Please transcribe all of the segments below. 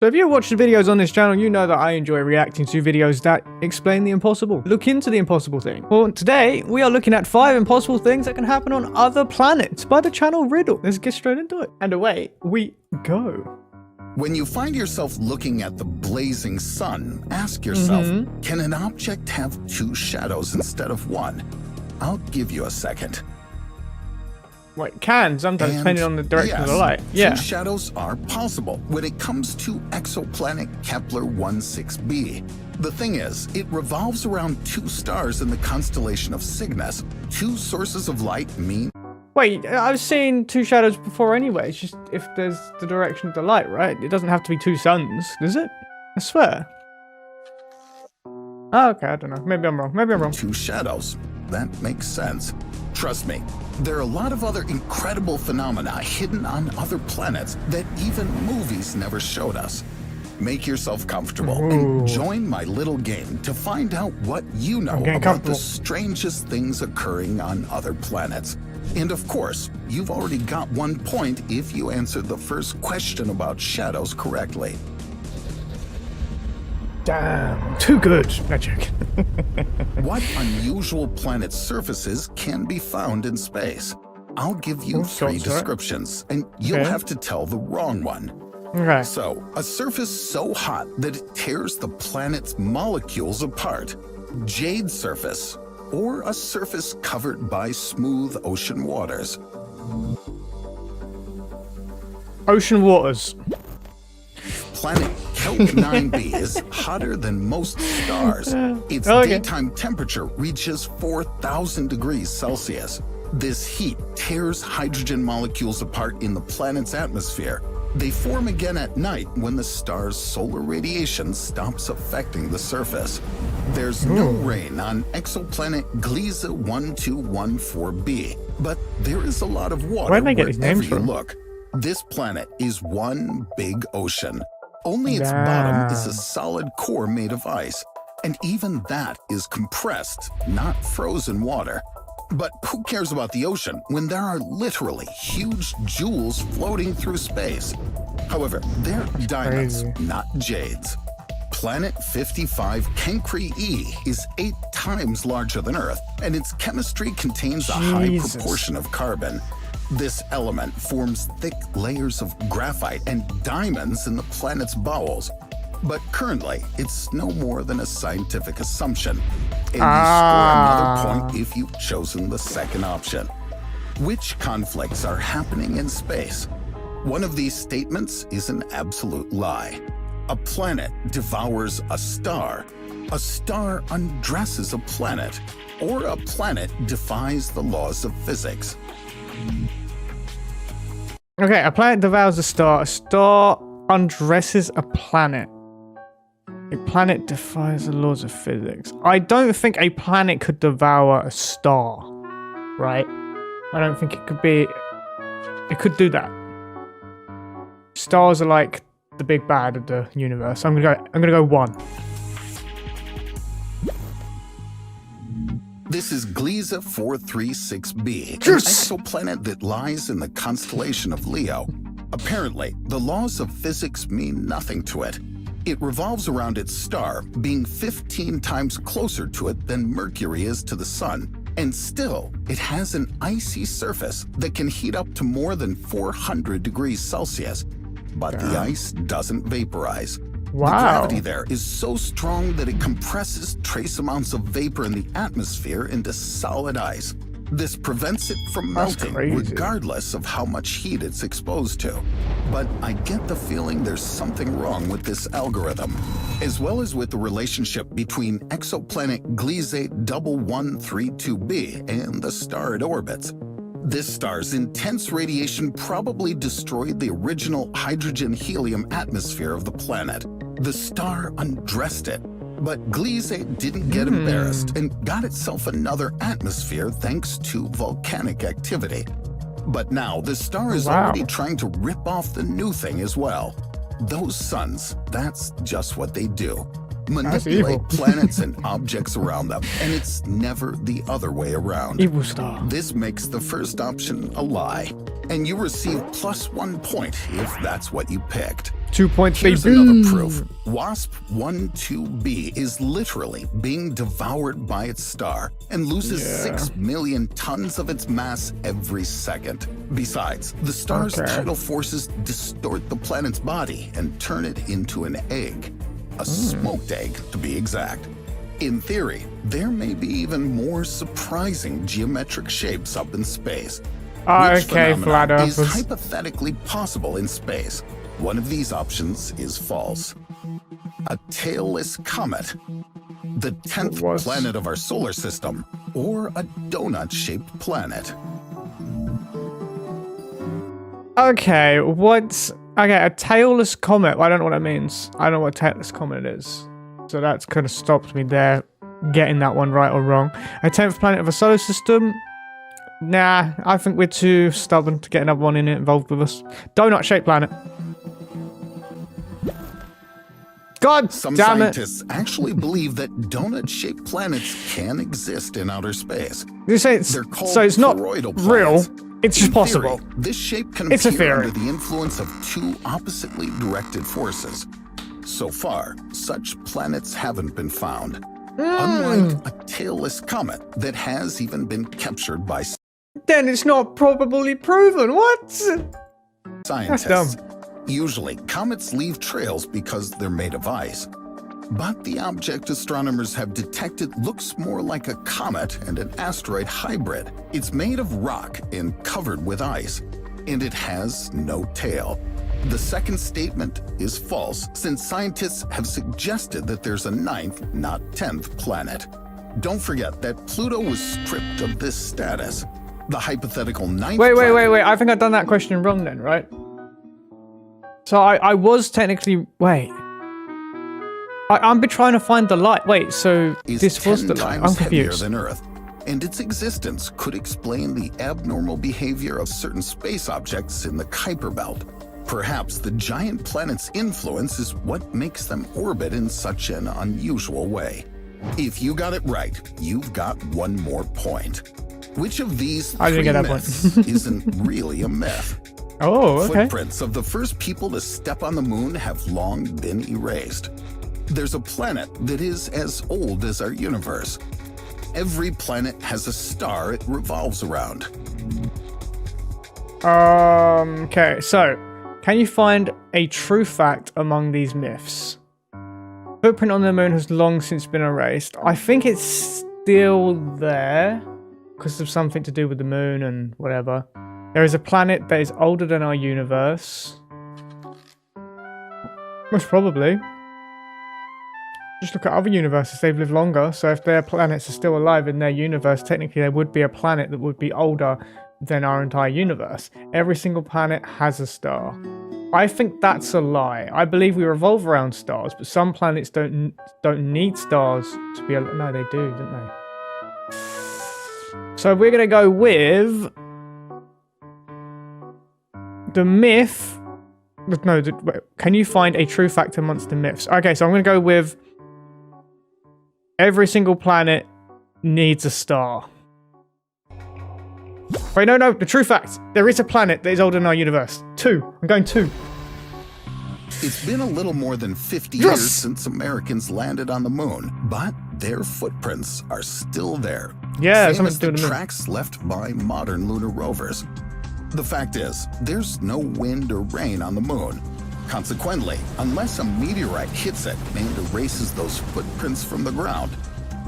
So if you watch the videos on this channel, you know that I enjoy reacting to videos that explain the impossible. Look into the impossible thing. Well, today we are looking at 5 impossible things that can happen on other planets by the channel Riddle. Let's get straight into it. And away we go. When you find yourself looking at the blazing sun, ask yourself, can an object have 2 shadows instead of 1? I'll give you a second. Wait, can sometimes depending on the direction of the light. Yeah. 2 shadows are possible when it comes to exoplanet Kepler 16b. The thing is, it revolves around 2 stars in the constellation of Cygnus. 2 sources of light mean... Wait, I've seen 2 shadows before anyway. It's just if there's the direction of the light, right? It doesn't have to be 2 suns, does it? I swear. Oh, okay, I don't know. Maybe I'm wrong. Maybe I'm wrong. 2 shadows. That makes sense. Trust me, there are a lot of other incredible phenomena hidden on other planets that even movies never showed us. Make yourself comfortable and join my little game to find out what you know about the strangest things occurring on other planets. And of course, you've already got 1 point if you answered the first question about shadows correctly. Damn, too good. No joke. What unusual planet surfaces can be found in space? I'll give you 3 descriptions, and you'll have to tell the wrong one. Okay. So, a surface so hot that it tears the planet's molecules apart. Jade surface, or a surface covered by smooth ocean waters. Ocean waters. Planet Kelp 9b is hotter than most stars. Its daytime temperature reaches 4,000 degrees Celsius. This heat tears hydrogen molecules apart in the planet's atmosphere. They form again at night when the star's solar radiation stops affecting the surface. There's no rain on exoplanet Gliese 1214b, but there is a lot of water wherever you look. This planet is one big ocean. Only its bottom is a solid core made of ice, and even that is compressed, not frozen water. But who cares about the ocean when there are literally huge jewels floating through space? However, they're diamonds, not jades. Planet 55 Cancri E is 8 times larger than Earth, and its chemistry contains a high proportion of carbon. This element forms thick layers of graphite and diamonds in the planet's bowels. But currently, it's no more than a scientific assumption. And you score another point if you've chosen the second option. Which conflicts are happening in space? One of these statements is an absolute lie. A planet devours a star undresses a planet, or a planet defies the laws of physics. Okay, a planet devours a star undresses a planet. A planet defies the laws of physics. I don't think a planet could devour a star, right? I don't think it could be... It could do that. Stars are like the big bad of the universe. I'm gonna go 1. This is Gliese 436b, an exoplanet that lies in the constellation of Leo. Apparently, the laws of physics mean nothing to it. It revolves around its star, being 15 times closer to it than Mercury is to the Sun. And still, it has an icy surface that can heat up to more than 400 degrees Celsius. But the ice doesn't vaporize. The gravity there is so strong that it compresses trace amounts of vapor in the atmosphere into solid ice. This prevents it from melting, regardless of how much heat it's exposed to. But I get the feeling there's something wrong with this algorithm, as well as with the relationship between exoplanet Gliese 1132b and the star it orbits. This star's intense radiation probably destroyed the original hydrogen-helium atmosphere of the planet. The star undressed it, but Gliese didn't get embarrassed and got itself another atmosphere thanks to volcanic activity. But now the star is already trying to rip off the new thing as well. Those suns, that's just what they do. manipulate evil. planets and objects around them, and it's never the other way around. Evil star. This makes the first option a lie, and you receive +1 point if that's what you picked. 2 points, Here's baby. another proof. WASP 12b is literally being devoured by its star and loses 6 million tons of its mass every second. Besides, the star's tidal forces distort the planet's body and turn it into an egg. A smoked egg, to be exact. In theory, there may be even more surprising geometric shapes up in space. Which Okay, flat phenomenon is earthers. hypothetically possible in space. One of these options is false. A tailless comet, the 10th What? planet of our solar system, or a donut-shaped planet. Okay, what's... Okay, a tailless comet. I don't know what that means. I don't know what a tailless comet is. So that's kind of stopped me there getting that one right or wrong. A 10th planet of a solar system. Nah, I think we're too stubborn to get another one in it involved with us. Donut-shaped planet. God Some damn it. scientists actually believe that donut-shaped planets can exist in outer space. You say it's, They're called so it's not toroidal real. planets. It's just In possible. theory, this shape can It's a appear theory. under the influence of two oppositely directed forces. So far, such planets haven't been found. Unlike a tailless comet that has even been captured by Then it's not probably proven. What? scientists. Usually, comets leave trails because they're made of ice. But the object astronomers have detected looks more like a comet and an asteroid hybrid. It's made of rock and covered with ice, and it has no tail. The second statement is false, since scientists have suggested that there's a 9th, not 10th planet. Don't forget that Pluto was stripped of this status. The hypothetical 9th Wait. planet I think I've done that question wrong then, right? So I was technically... Wait. I'm trying to find the light. Wait, so is this was 10 the light. I'm times heavier confused. than Earth, and its existence could explain the abnormal behavior of certain space objects in the Kuiper Belt. Perhaps the giant planet's influence is what makes them orbit in such an unusual way. If you got it right, you've got 1 more point. Which of these I didn't 3 get that myths point. isn't really a myth? Oh, okay. Footprints of the first people to step on the moon have long been erased. There's a planet that is as old as our universe. Every planet has a star it revolves around. Okay, so can you find a true fact among these myths? Footprint on the moon has long since been erased. I think it's still there because of something to do with the moon and whatever. There is a planet that is older than our universe. Most probably. Just look at other universes, they've lived longer, so if their planets are still alive in their universe, technically there would be a planet that would be older than our entire universe. Every single planet has a star. I think that's a lie. I believe we revolve around stars, but some planets don't need stars to be alive. No, they do, don't they? So we're going to go with the myth. No, can you find a true fact amongst the myths? Okay, so I'm going to go with every single planet needs a star. Wait, no, the true fact. There is a planet that is older than our universe. 2. I'm going 2. It's been a little more than 50 Yes! years since Americans landed on the moon, but their footprints are still there. Yeah, Same something as to do the with the moon. tracks left by modern lunar rovers. The fact is, there's no wind or rain on the moon. Consequently, unless a meteorite hits it and erases those footprints from the ground,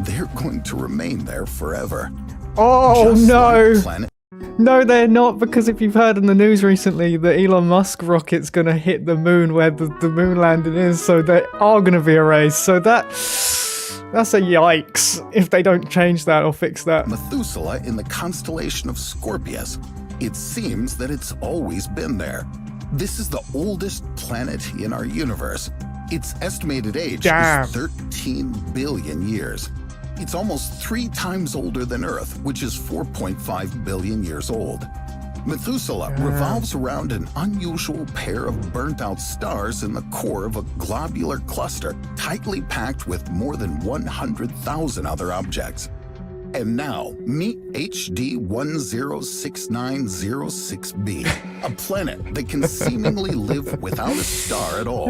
they're going to remain there forever. Oh, Just no. like planet No, they're not, because if you've heard in the news recently, the Elon Musk rocket's going to hit the moon where the moon landing is, so they are going to be erased. So that's a yikes if they don't change that or fix that. Methuselah in the constellation of Scorpius. It seems that it's always been there. This is the oldest planet in our universe. Its estimated age Damn. is 13 billion years. It's almost 3 times older than Earth, which is 4.5 billion years old. Methuselah revolves around an unusual pair of burnt-out stars in the core of a globular cluster tightly packed with more than 100,000 other objects. And now, meet HD 106906b, a planet that can seemingly live without a star at all.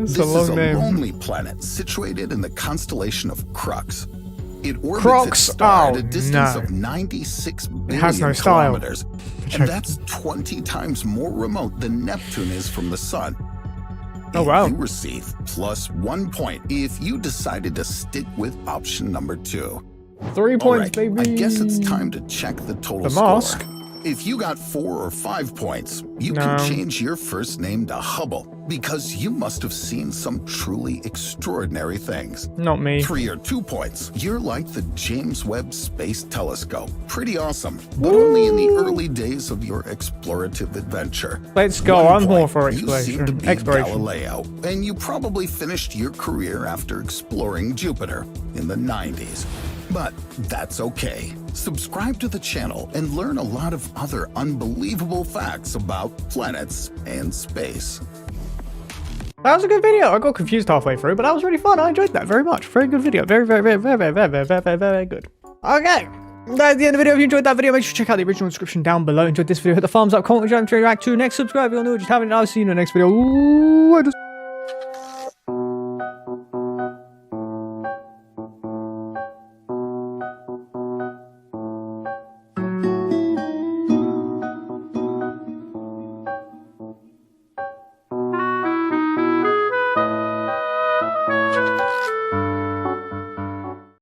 This is a lonely planet situated in the constellation of Crux. It orbits its star at a distance of 96 billion kilometers, and that's 20 times more remote than Neptune is from the Sun. Oh, wow. You receive +1 point if you decided to stick with option number 2. 3 points, baby. I guess it's time to check the total score. If you got 4 or 5 points, you can change your first name to Hubble, because you must have seen some truly extraordinary things. Not me. 3 or 2 points, you're like the James Webb Space Telescope. Pretty awesome, but only in the early days of your explorative adventure. Let's go, 1 I'm more point, for you seem to be Galileo, and you probably finished your career after exploring Jupiter in the 90s. But that's okay. Subscribe to the channel and learn a lot of other unbelievable facts about planets and space. That was a good video. I got confused halfway through, but that was really fun. I enjoyed that very much. Very good video. Very good. Okay. That's the end of the video. If you enjoyed that video, make sure to check out the original description down below. Enjoyed this video, hit the thumbs up, comment, which I'm to react to next. Subscribe if you're new. Just have it. I'll see you in the next video. Ooh,